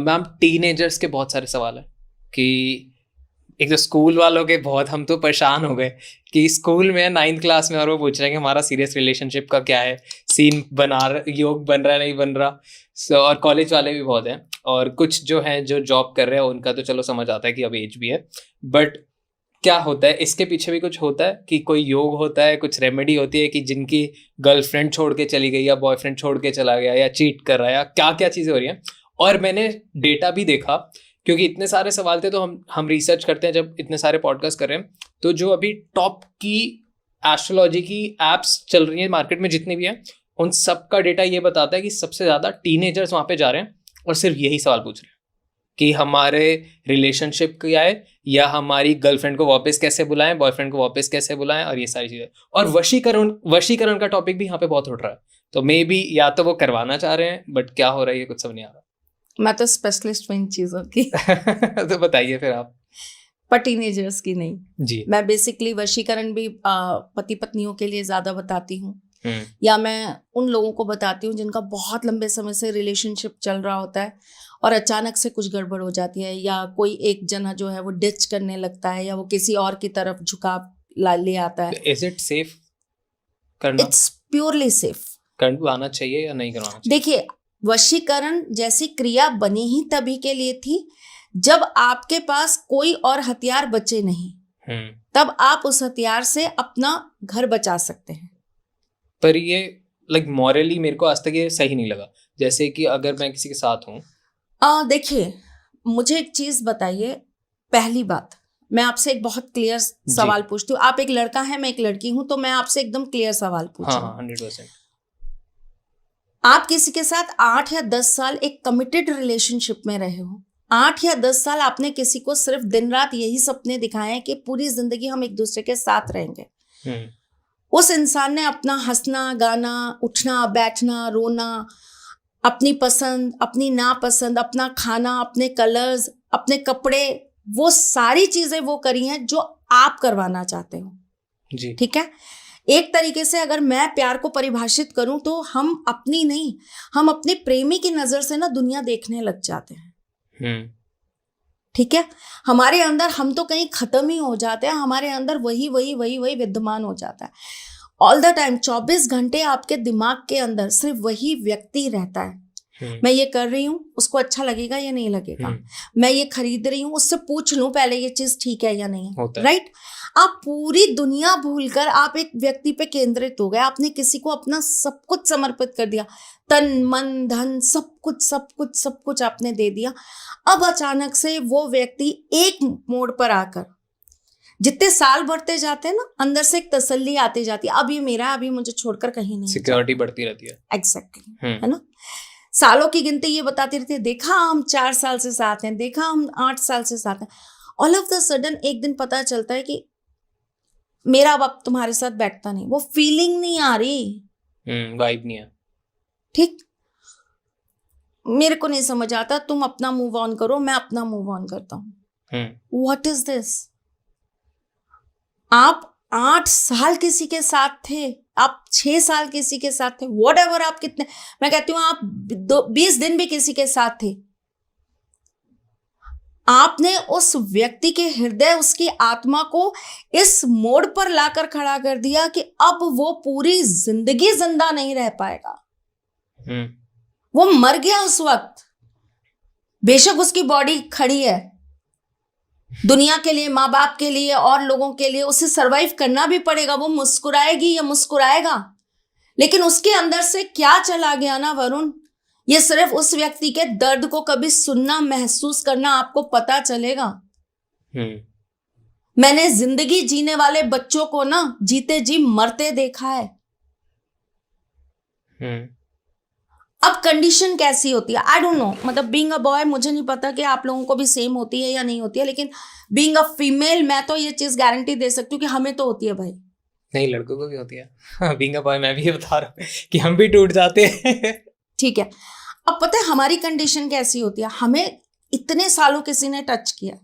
Ma'am teenagers के बहुत सारे सवाल हैं कि एक तो स्कूल वालों के बहुत, हम तो परेशान हो गए कि स्कूल में 9th क्लास में और वो पूछ रहे हैं कि हमारा सीरियस रिलेशनशिप का क्या है, सीन योग बन रहा है नहीं बन रहा। और कॉलेज वाले भी बहुत हैं, और कुछ जो हैं जो जॉब कर रहे हैं उनका तो चलो समझ आता है कि अब एज भी है, बट क्या होता है इसके पीछे भी कुछ होता है कि कोई योग होता है, कुछ रेमेडी होती है कि जिनकी गर्लफ्रेंड छोड़ के चली गई या बॉयफ्रेंड छोड़ के चला गया या चीट कर रहा है या क्या क्या चीज़ें हो रही हैं। और मैंने डेटा भी देखा, क्योंकि इतने सारे सवाल थे तो हम रिसर्च करते हैं जब इतने सारे पॉडकास्ट कर रहे हैं। तो जो अभी टॉप की एस्ट्रोलॉजी की एप्स चल रही हैं मार्केट में जितनी भी हैं, उन सब का डेटा ये बताता है कि सबसे ज़्यादा टीनेजर्स वहाँ पे जा रहे हैं और सिर्फ यही सवाल पूछ रहे हैं कि हमारे रिलेशनशिप क्या है, या हमारी गर्लफ्रेंड को वापस कैसे बुलाएं, बॉयफ्रेंड को वापस कैसे बुलाएं, और ये सारी चीज़ें। और वशीकरण का टॉपिक भी यहाँ पे बहुत उठ रहा है। तो मे बी या तो वो करवाना चाह रहे हैं, बट क्या हो रहा है ये कुछ समझ नहीं आ रहा। मैं तो स्पेशलिस्ट हूँ इन चीज़ों की। तो बताइए फिर आप। पर टीनेजर्स की नहीं जी। मैं बेसिकली वशीकरण भी पति पत्नियों के लिए ज़्यादा बताती हूँ, या मैं उन लोगों को बताती हूँ जिनका बहुत लंबे समय से रिलेशनशिप चल रहा होता है और अचानक से कुछ गड़बड़ हो जाती है, या कोई एक जना जो है वो डिच करने लगता है या वो किसी और की तरफ झुकाव ले आता है। इज इट सेफ करना? It's purely safe. करवाना चाहिए या नहीं करवाना चाहिए? देखिए, वशीकरण जैसी क्रिया बनी ही तभी के लिए थी जब आपके पास कोई और हथियार बचे नहीं, तब आप उस हथियार से अपना घर बचा सकते हैं। पर ये मॉरली मेरे को आज तक ये सही नहीं लगा। जैसे कि अगर मैं किसी के साथ हूँ, देखिए मुझे एक चीज बताइए। पहली बात, मैं आपसे एक बहुत क्लियर सवाल पूछती हूँ। आप एक लड़का है, मैं एक लड़की हूँ, तो मैं आपसे एकदम क्लियर सवाल पूछ रही हूँ। हाँ, 100%। आप किसी के साथ 8 या 10 साल एक कमिटेड रिलेशनशिप में रहे हो, 8 या 10 साल आपने किसी को सिर्फ दिन रात यही सपने दिखाए हैं कि पूरी जिंदगी हम एक दूसरे के साथ रहेंगे। उस इंसान ने अपना हंसना, गाना, उठना, बैठना, रोना, अपनी पसंद, अपनी नापसंद, अपना खाना, अपने कलर्स, अपने कपड़े, वो सारी चीजें वो करी हैं जो आप करवाना चाहते हो जी। ठीक है। एक तरीके से अगर मैं प्यार को परिभाषित करूं तो हम अपनी नहीं, हम अपने प्रेमी की नजर से ना दुनिया देखने लग जाते हैं। ठीक है, हमारे अंदर हम तो कहीं खत्म ही हो जाते हैं, हमारे अंदर वही वही वही वही विद्यमान हो जाता है ऑल द टाइम। 24 घंटे आपके दिमाग के अंदर सिर्फ वही व्यक्ति रहता है। मैं ये कर रही हूँ, उसको अच्छा लगेगा या नहीं लगेगा, मैं ये खरीद रही हूँ, उससे पूछ लूं पहले ये चीज ठीक है या नहीं है, राइट। आप पूरी दुनिया भूलकर आप एक व्यक्ति पे केंद्रित हो गए, आपने किसी को अपना सब कुछ समर्पित कर दिया, तन मन धन सब कुछ सब कुछ सब कुछ आपने दे दिया। अब अचानक से वो व्यक्ति एक मोड़ पर आकर, जितने साल बढ़ते जाते हैं ना, अंदर से एक तसल्ली आती जाती है, अब ये मेरा, अभी मुझे छोड़कर कहीं नहीं, सिक्योरिटी बढ़ती रहती है। एग्जैक्टली, है ना। सालों की गिनती ये बताती रहती है, देखा हम 4 साल से साथ हैं, देखा हम 8 साल से साथ हैं। ऑल ऑफ द सडन एक दिन पता चलता है कि मेरा अब तुम्हारे साथ बैठता नहीं, वो फीलिंग नहीं आ रही, वाइब नहीं है, ठीक, मेरे को नहीं समझ आता, तुम अपना मूव ऑन करो, मैं अपना मूव ऑन करता हूँ। What is this? आप 8 साल किसी के साथ थे, आप 6 साल किसी के साथ थे, वॉट एवर, आप कितने, मैं कहती हूँ आप 20 दिन भी किसी के साथ थे, आपने उस व्यक्ति के हृदय, उसकी आत्मा को इस मोड़ पर लाकर खड़ा कर दिया कि अब वो पूरी जिंदगी जिंदा नहीं रह पाएगा। वो मर गया उस वक्त। बेशक उसकी बॉडी खड़ी है, दुनिया के लिए, माँ बाप के लिए और लोगों के लिए उसे सरवाइव करना भी पड़ेगा, वो मुस्कुराएगी या मुस्कुराएगा, लेकिन उसके अंदर से क्या चला गया ना वरुण, ये सिर्फ उस व्यक्ति के दर्द को कभी सुनना, महसूस करना आपको पता चलेगा। मैंने जिंदगी जीने वाले बच्चों को ना जीते जी मरते देखा है। अब कंडीशन कैसी होती है आई डोंट नो, मतलब बीइंग अ बॉय मुझे नहीं पता कि आप लोगों को भी सेम होती है या नहीं होती है, लेकिन बीइंग अ फीमेल मैं तो ये चीज गारंटी दे सकती हूँ कि हमें तो होती है भाई। नहीं, लड़कों को भी होती है। बीइंग अ बॉय मैं भी बता रहा हूँ कि हम भी टूट जाते हैं। ठीक है, अब पता है हमारी कंडीशन कैसी होती है, हमें इतने सालों किसी ने टच किया,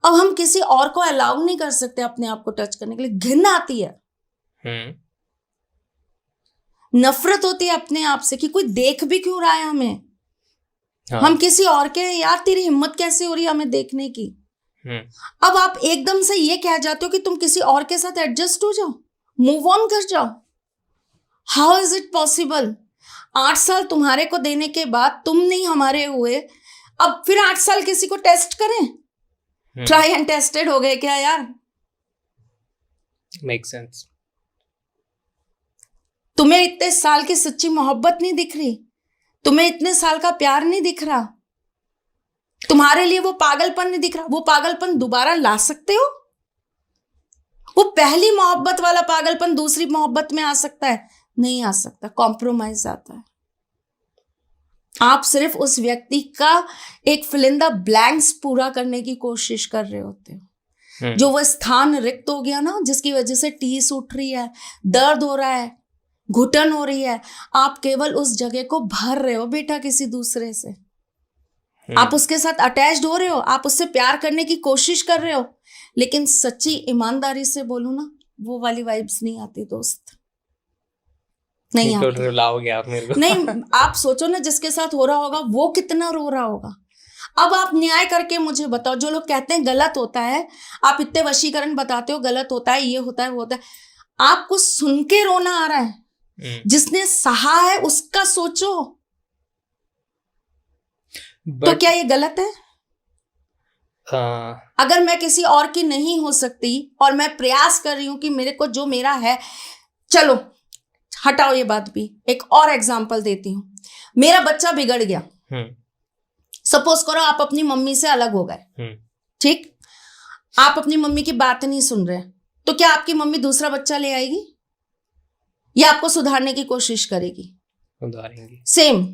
अब हम किसी और को अलाउ नहीं कर सकते अपने आप को टच करने के लिए, घिन आती है, नफरत होती है अपने आप से कि कोई देख भी क्यों रहा है हमें। हाँ। हम किसी और के, यार तेरी हिम्मत कैसे हो रही है हमें देखने की। अब आप एकदम से ये कह जाते हो कि तुम किसी और के साथ एडजस्ट हो जाओ, मूव ऑन कर जाओ। How is it possible? 8 साल तुम्हारे को देने के बाद तुम नहीं हमारे हुए, अब फिर 8 साल किसी को टेस्ट करें? ट्राई एंड टेस्टेड हो गए क्या यार? Make sense. तुम्हें इतने साल की सच्ची मोहब्बत नहीं दिख रही, तुम्हें इतने साल का प्यार नहीं दिख रहा, तुम्हारे लिए वो पागलपन नहीं दिख रहा। वो पागलपन दोबारा ला सकते हो? वो पहली मोहब्बत वाला पागलपन दूसरी मोहब्बत में आ सकता है? नहीं आ सकता, कॉम्प्रोमाइज आता है। आप सिर्फ उस व्यक्ति का एक फिलिंदा ब्लैंक्स पूरा करने की कोशिश कर रहे होते हो। जो वो स्थान रिक्त हो गया ना, जिसकी वजह से टीस उठ रही है, दर्द हो रहा है, घुटन हो रही है, आप केवल उस जगह को भर रहे हो बेटा किसी दूसरे से। आप उसके साथ अटैच्ड हो रहे हो, आप उससे प्यार करने की कोशिश कर रहे हो, लेकिन सच्ची ईमानदारी से बोलूं ना, वो वाली वाइब्स नहीं आती दोस्त, नहीं आती। रुलाओगे आप मेरे को। नहीं, आप सोचो ना जिसके साथ हो रहा होगा वो कितना रो रहा होगा। अब आप न्याय करके मुझे बताओ, जो लोग कहते हैं गलत होता है, आप इतने वशीकरण बताते हो गलत होता है, ये होता है वो होता है, आपको सुन के रोना आ रहा है। जिसने सहा है उसका सोचो। तो क्या ये गलत है? अगर मैं किसी और की नहीं हो सकती और मैं प्रयास कर रही हूं कि मेरे को जो मेरा है, चलो हटाओ ये बात भी, एक और एग्जांपल देती हूं। मेरा बच्चा बिगड़ गया, सपोज करो आप अपनी मम्मी से अलग हो गए, ठीक, आप अपनी मम्मी की बात नहीं सुन रहे, तो क्या आपकी मम्मी दूसरा बच्चा ले आएगी या आपको सुधारने की कोशिश करेगी? सुधारेंगी। सेम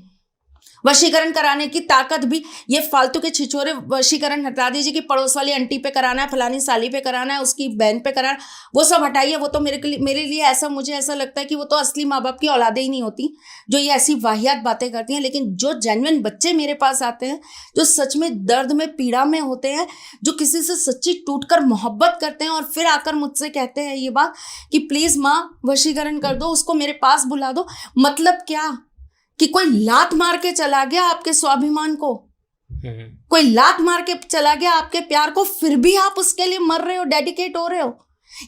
वशीकरण कराने की ताकत भी, ये फालतू के छिछोरे वशीकरण हटा दीजिए कि पड़ोस वाली आंटी पे कराना है, फलानी साली पे कराना है, उसकी बहन पे कराना, वो सब हटाइए। वो तो मेरे लिए ऐसा, मुझे ऐसा लगता है कि वो तो असली माँ बाप की औलादे ही नहीं होती जो ये ऐसी वाहियात बातें करती हैं। लेकिन जो जेन्युइन बच्चे मेरे पास आते हैं, जो सच में दर्द में पीड़ा में होते हैं, जो किसी से सच्ची टूटकर मोहब्बत करते हैं और फिर आकर मुझसे कहते हैं ये बात कि प्लीज माँ वशीकरण कर दो, उसको मेरे पास बुला दो। मतलब क्या कि कोई लात मार के चला गया आपके स्वाभिमान को, कोई लात मार के चला गया आपके प्यार को, फिर भी आप उसके लिए मर रहे हो, डेडिकेट हो रहे हो।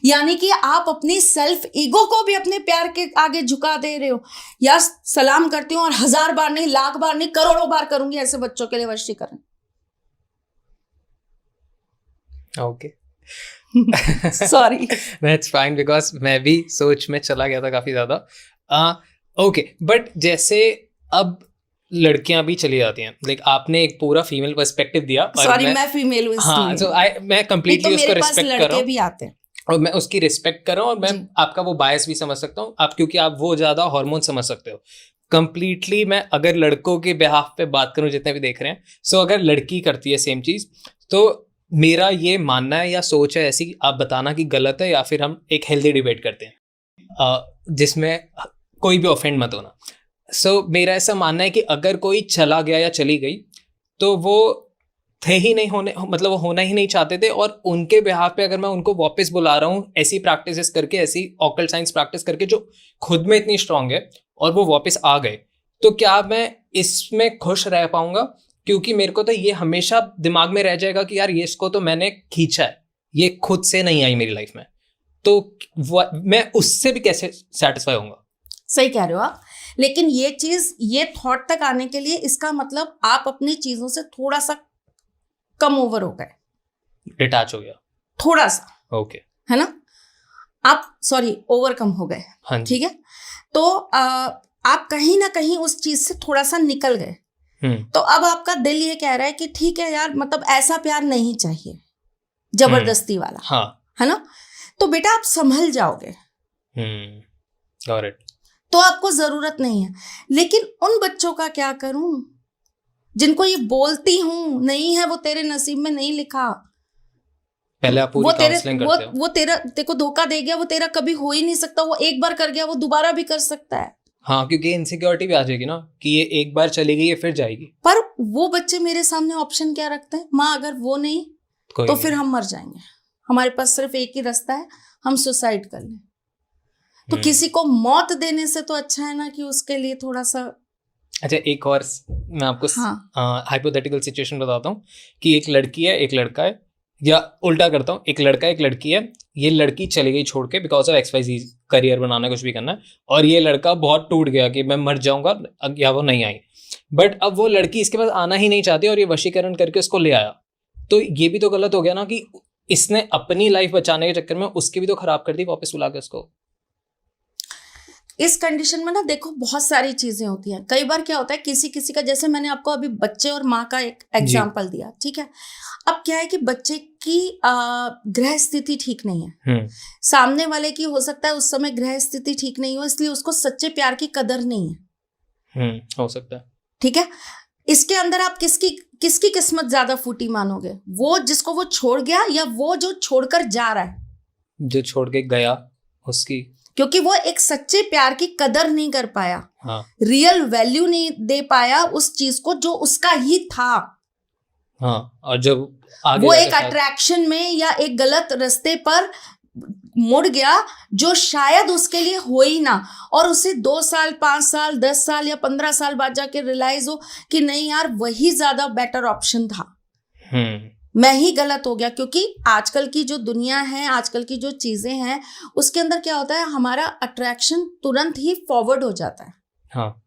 यानी कि आप अपनी सेल्फ ईगो को भी अपने प्यार के आगे झुका दे रहे हो। या सलाम करती हूँ और 1000 बार नहीं, लाख बार नहीं, करोड़ों बार करूंगी ऐसे बच्चों के लिए वशीकरण। Okay, sorry, that's fine, because मैं भी सोच में चला गया था काफी ज्यादा। ओके, बट जैसे अब लड़कियां भी चली जाती हैं, लाइक आपने एक पूरा फीमेल पर्सपेक्टिव दिया। सॉरी मैं फीमेल हूँ, हाँ, so मैं कंप्लीटली उसको रिस्पेक्ट कर रहा हूँ, भी आते हैं और मैं उसकी रिस्पेक्ट कर रहा हूँ, और मैं आपका वो बायस भी समझ सकता हूँ, आप क्योंकि आप वो ज्यादा हार्मोन समझ सकते हो कंप्लीटली। मैं अगर लड़कों के बिहाफ पे बात करूँ, जितने भी देख रहे हैं, सो अगर लड़की करती है सेम चीज, तो मेरा ये मानना है या सोच है ऐसी, आप बताना कि गलत है या फिर हम एक हेल्दी डिबेट करते हैं जिसमें कोई भी ऑफेंड मत होना। सो मेरा ऐसा मानना है कि अगर कोई चला गया या चली गई, तो वो थे ही नहीं होने, मतलब वो होना ही नहीं चाहते थे, और उनके बिहाफ पे अगर मैं उनको वापस बुला रहा हूँ ऐसी प्रैक्टिसेस करके, ऐसी ऑकल्ट साइंस प्रैक्टिस करके जो खुद में इतनी स्ट्रांग है, और वो वापस आ गए, तो क्या मैं इसमें खुश रह पाऊंगा? क्योंकि मेरे को तो ये हमेशा दिमाग में रह जाएगा कि यार ये इसको तो मैंने खींचा है, ये खुद से नहीं आई मेरी लाइफ में, तो मैं उससे भी कैसे सेटिस्फाई होऊंगा? सही कह रहे हो आप, लेकिन ये चीज, ये थॉट तक आने के लिए इसका मतलब आप अपनी चीजों से थोड़ा सा कम ओवर हो गए, डिटैच हो गया थोड़ा सा, ओके, है ना? आप सॉरी ओवर कम हो गए, ठीक है? तो आप कहीं ना कहीं उस चीज से थोड़ा सा निकल गए, तो अब आपका दिल ये कह रहा है कि ठीक है यार, मतलब ऐसा प्यार नहीं चाहिए जबरदस्ती वाला, हाँ, है ना? तो बेटा आप संभल जाओगे, गॉट इट, तो आपको जरूरत नहीं है। लेकिन उन बच्चों का क्या करूं जिनको ये बोलती हूं नहीं है, वो तेरे नसीब में नहीं लिखा, पहले आप पूरी काउंसलिंग करते हो, वो तेरे को धोखा दे गया, वो तेरा कभी हो ही नहीं सकता, वो एक बार कर गया, वो दोबारा भी कर सकता है। हाँ, क्योंकि इनसिक्योरिटी भी आ जाएगी ना कि ये एक बार चली गई है फिर जाएगी। पर वो बच्चे मेरे सामने ऑप्शन क्या रखते हैं, माँ अगर वो नहीं तो फिर हम मर जाएंगे, हमारे पास सिर्फ एक ही रास्ता है, हम सुसाइड कर लें। तो किसी को मौत देने से तो अच्छा है ना कि उसके लिए थोड़ा सा अच्छा, एक और मैं आपको हाइपोथेटिकल सिचुएशन बताता हूँ कि एक लड़की है, एक लड़का है, या उल्टा करता हूँ, एक लड़का एक लड़की है, ये लड़की चली गई छोड़ के बिकॉज ऑफ XYZ, करियर बनाना, कुछ भी करना है, और ये लड़का बहुत टूट गया कि मैं मर जाऊंगा, या वो नहीं आई, बट अब वो लड़की इसके पास आना ही नहीं चाहती और ये वशीकरण करके उसको ले आया, तो ये भी तो गलत हो गया ना कि इसने अपनी लाइफ बचाने के चक्कर में उसकी भी तो खराब कर दी वापस बुला के उसको। इस कंडीशन में ना देखो बहुत सारी चीजें होती हैं। कई बार क्या होता है किसी किसी का, जैसे मैंने आपको अभी बच्चे और माँ का एक एग्जाम्पल दिया, ठीक है। अब क्या है कि बच्चे की गृह स्थिति ठीक नहीं है, सामने वाले की हो सकता है उस समय गृह स्थिति ठीक नहीं हो, इसलिए उसको सच्चे प्यार की कदर नहीं है, हो सकता है, ठीक है। इसके अंदर आप किसकी किस्मत ज्यादा फूटी मानोगे, वो जिसको वो छोड़ गया या वो जो छोड़कर जा रहा है? जो छोड़ के गया उसकी, क्योंकि वो एक सच्चे प्यार की कदर नहीं कर पाया, हाँ, रियल वैल्यू नहीं दे पाया उस चीज को जो उसका ही था, हाँ, और जब आगे वो एक अट्रैक्शन में या एक गलत रास्ते पर मुड़ गया जो शायद उसके लिए हो ही ना, और उसे 2 साल 5 साल 10 साल या 15 साल बाद जाके रियलाइज हो कि नहीं यार वही ज्यादा बेटर ऑप्शन था, मैं ही गलत हो गया। क्योंकि आजकल की जो दुनिया है, आजकल की जो चीजें हैं, उसके अंदर क्या होता है, हमारा अट्रैक्शन तुरंत ही फॉरवर्ड हो जाता है। हाँ,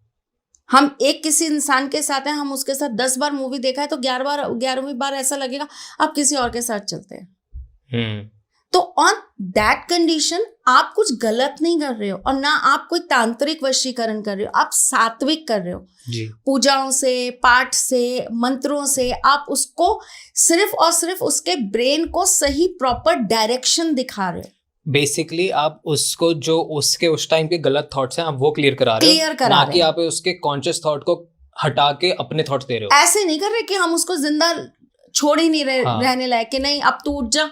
हम एक किसी इंसान के साथ हैं, हम उसके साथ 10 बार मूवी देखा है तो 11वीं बार ऐसा लगेगा आप किसी और के साथ चलते हैं। तो ऑन दैट कंडीशन आप कुछ गलत नहीं कर रहे हो, और ना आप कोई तांत्रिक वशीकरण कर रहे हो, आप सात्विक कर रहे हो जी। पूजाओं से, पाठ से, मंत्रों से आप उसको सिर्फ और सिर्फ उसके ब्रेन को सही प्रॉपर डायरेक्शन दिखा रहे हो। बेसिकली आप उसको जो उसके उस टाइम के गलत थॉट्स हैं आप वो क्लियर करा रहे हो, ना कि आप उसके कॉन्शियस थॉट को हटा के अपने थॉट्स दे रहे हो। ऐसे नहीं कर रहे कि हम उसको जिंदा छोड़ ही नहीं रहने लायक कि नहीं अब तू उठ जा,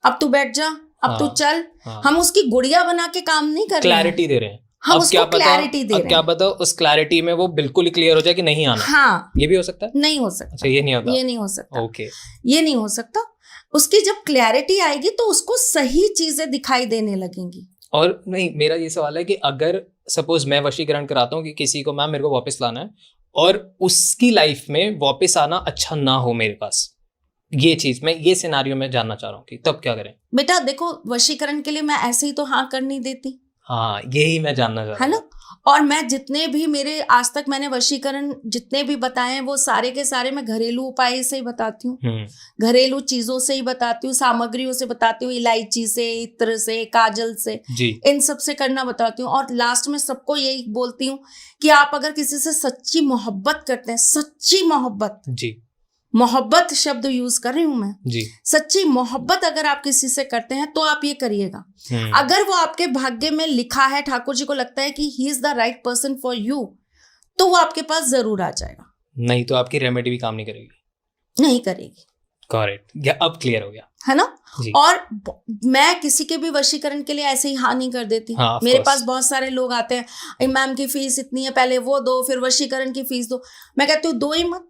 अब तू बैठ जा, अब तू चल। हम उसकी गुड़िया बना के काम नहीं कर रहे, क्लैरिटी दे रहे हैं। हम उसको क्लैरिटी दे रहे हैं। क्या पता उस क्लैरिटी में वो बिल्कुल ही क्लियर हो जाए कि नहीं आना। हाँ, ये भी हो सकता है। नहीं हो सकता। अच्छा, ये नहीं होता। ये नहीं हो सकता। ओके, ये नहीं हो सकता। उसकी जब क्लैरिटी आएगी तो उसको सही चीजें दिखाई देने लगेंगी। और नहीं, मेरा ये सवाल है कि अगर सपोज मैं वशीकरण कराता हूँ कि किसी को, मैम मेरे को वापस लाना है, और उसकी लाइफ में वापस आना अच्छा ना हो मेरे पास, ये चीज मैं, ये सिनारियो में जानना चाह रहा हूँ कि तब क्या करें? बेटा देखो, वशीकरण के लिए मैं ऐसे ही तो हाँ कर नहीं देती। हाँ, यही मैं जानना चाह रहा हूँ, है ना। और मैं जितने भी मेरे आज तक मैंने वशीकरण जितने भी बताए हैं वो सारे के सारे मैं घरेलू उपाय से ही बताती हूँ, घरेलू चीजों से ही बताती हूँ, सामग्रियों से बताती हूँ, इलायची से, इत्र से, काजल से, इन सब से करना बताती हूँ। और लास्ट में सबको यही बोलती हूँ कि आप अगर किसी से सच्ची मोहब्बत करते हैं, सच्ची मोहब्बत, जी, मोहब्बत शब्द यूज कर रही हूं मैं जी, सच्ची मोहब्बत अगर आप किसी से करते हैं तो आप ये करिएगा। अगर वो आपके भाग्य में लिखा है, ठाकुर जी को लगता है कि he is the right person for you, तो वो आपके पास जरूर आ जाएगा। नहीं तो आपकी रेमेडी भी काम नहीं करेगी। नहीं करेगी। करेक्ट, या अब क्लियर हो गया, है ना। और मैं किसी के भी वशीकरण के लिए ऐसे ही हाँ नहीं कर देती। मेरे पास बहुत सारे लोग आते हैं, मैम की फीस इतनी है, पहले वो दो, फिर वशीकरण की फीस दो। मैं कहती हूँ दो ही मत,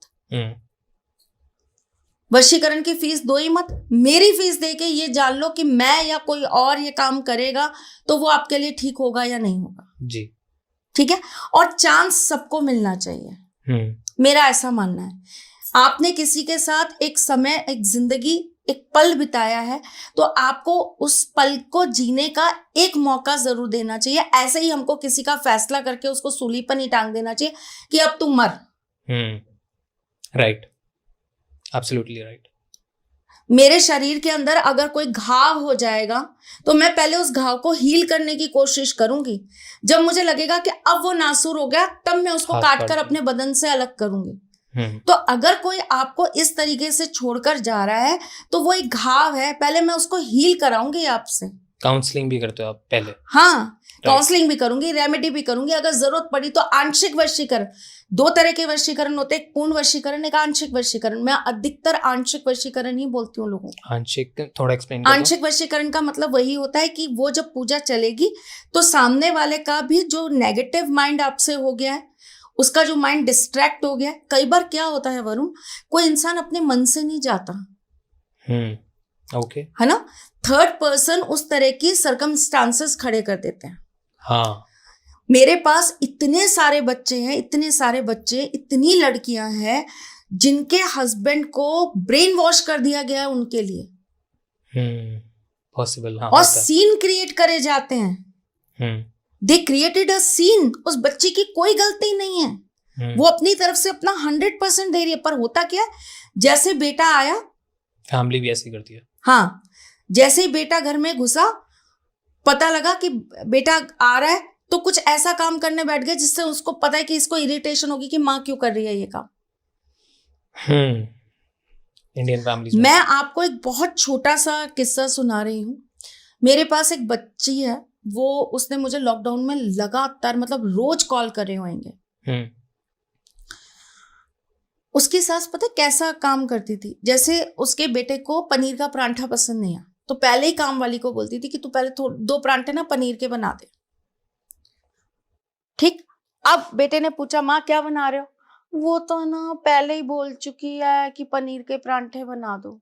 वशीकरण की फीस दो ही मत, मेरी फीस देके ये जान लो कि मैं या कोई और ये काम करेगा तो वो आपके लिए ठीक होगा या नहीं होगा। जी, ठीक है। और चांस सबको मिलना चाहिए, मेरा ऐसा मानना है। आपने किसी के साथ एक समय, एक जिंदगी, एक पल बिताया है तो आपको उस पल को जीने का एक मौका जरूर देना चाहिए। ऐसे ही हमको किसी का फैसला करके उसको सूली पर नहीं टांग देना चाहिए कि अब तू मर। Right, absolutely right. मेरे शरीर के अंदर अगर कोई घाव हो जाएगा तो मैं पहले उस घाव को हील करने की कोशिश करूंगी। जब मुझे लगेगा कि अब वो नासूर हो गया तब मैं उसको काट कर अपने बदन से अलग करूंगी। तो अगर कोई आपको इस तरीके से छोड़कर जा रहा है तो वो एक घाव है, पहले मैं उसको हील कराऊंगी आपसे। काउंसलिंग भी करते हो आप पहले? हाँ, काउंसलिंग भी करूंगी, रेमेडी भी करूंगी, अगर जरूरत पड़ी तो आंशिक वशीकरण। 2 तरह के वशीकरण होते हैं, एक पूर्ण वशीकरण, एक आंशिक वशीकरण। मैं अधिकतर आंशिक वशीकरण ही बोलती हूँ लोगों को। आंशिक थोड़ा एक्सप्लेन करो। आंशिक वशीकरण का मतलब वही होता है कि वो जब पूजा चलेगी तो सामने वाले का भी जो नेगेटिव माइंड आपसे हो गया है, उसका जो माइंड डिस्ट्रैक्ट हो गया। कई बार क्या होता है वरुण, कोई इंसान अपने मन से नहीं जाता, ओके, है ना। थर्ड पर्सन उस तरह की सर्कमस्टांसेस खड़े कर देते हैं। हाँ, मेरे पास इतने सारे बच्चे हैं, इतने सारे बच्चे, इतनी लड़कियां हैं जिनके हस्बैंड को ब्रेन वॉश कर दिया गया है उनके लिए। पॉसिबल, हाँ, और सीन क्रिएट करे जाते हैं। They created a scene. उस बच्ची की कोई गलती नहीं है, वो अपनी तरफ से अपना 100% दे रही है। पर होता क्या है, जैसे बेटा आया, फैमिली भी ऐसी करती है। हाँ, जैसे ही बेटा घर में घुसा, पता लगा कि बेटा आ रहा है, तो कुछ ऐसा काम करने बैठ गए जिससे उसको पता है कि इसको इरिटेशन होगी कि माँ क्यों कर रही है ये काम। इंडियन फैमिलीज मैं आपको एक बहुत छोटा सा किस्सा सुना रही हूँ। मेरे पास एक बच्ची है, वो उसने मुझे लॉकडाउन में लगातार, मतलब रोज कॉल कर रहे होंगे। उसकी सास पता है कैसा काम करती थी, जैसे उसके बेटे को पनीर का परांठा पसंद नहीं है, तो पहले ही काम वाली को बोलती थी कि तू पहले 2 परांठे ना पनीर के बना दे। ठीक, अब बेटे ने पूछा माँ क्या बना रहे हो? वो तो ना पहले ही बोल चुकी है कि पनीर के परांठे बना दो।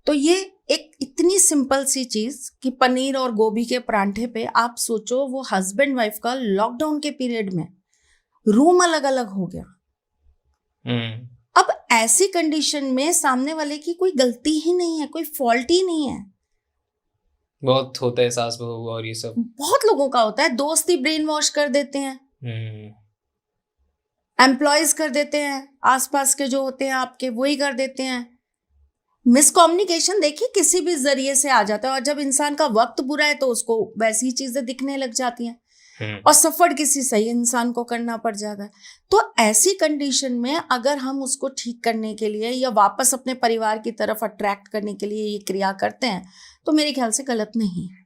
तो ये एक इतनी सिंपल सी चीज कि पनीर और गोभी के परांठे पे आप सोचो, वो हस्बैंड वाइफ का लॉकडाउन के पीरियड में रूम अलग अलग हो गया। अब ऐसी कंडीशन में सामने वाले की कोई गलती ही नहीं है, कोई फॉल्ट ही नहीं है। बहुत होता है सास बहू और ये सब, बहुत लोगों का होता है। दोस्त ही ब्रेन वॉश कर देते हैं, एम्प्लॉयज कर देते हैं, आसपास के जो होते हैं आपके वही कर देते हैं। मिसकम्युनिकेशन देखिए किसी भी जरिए से आ जाता है, और जब इंसान का वक्त बुरा है तो उसको वैसी चीजें दिखने लग जाती हैं, और सफर किसी सही इंसान को करना पड़ जाता है। तो ऐसी कंडीशन में अगर हम उसको ठीक करने के लिए या वापस अपने परिवार की तरफ अट्रैक्ट करने के लिए ये क्रिया करते हैं, तो मेरे ख्याल से गलत नहीं है।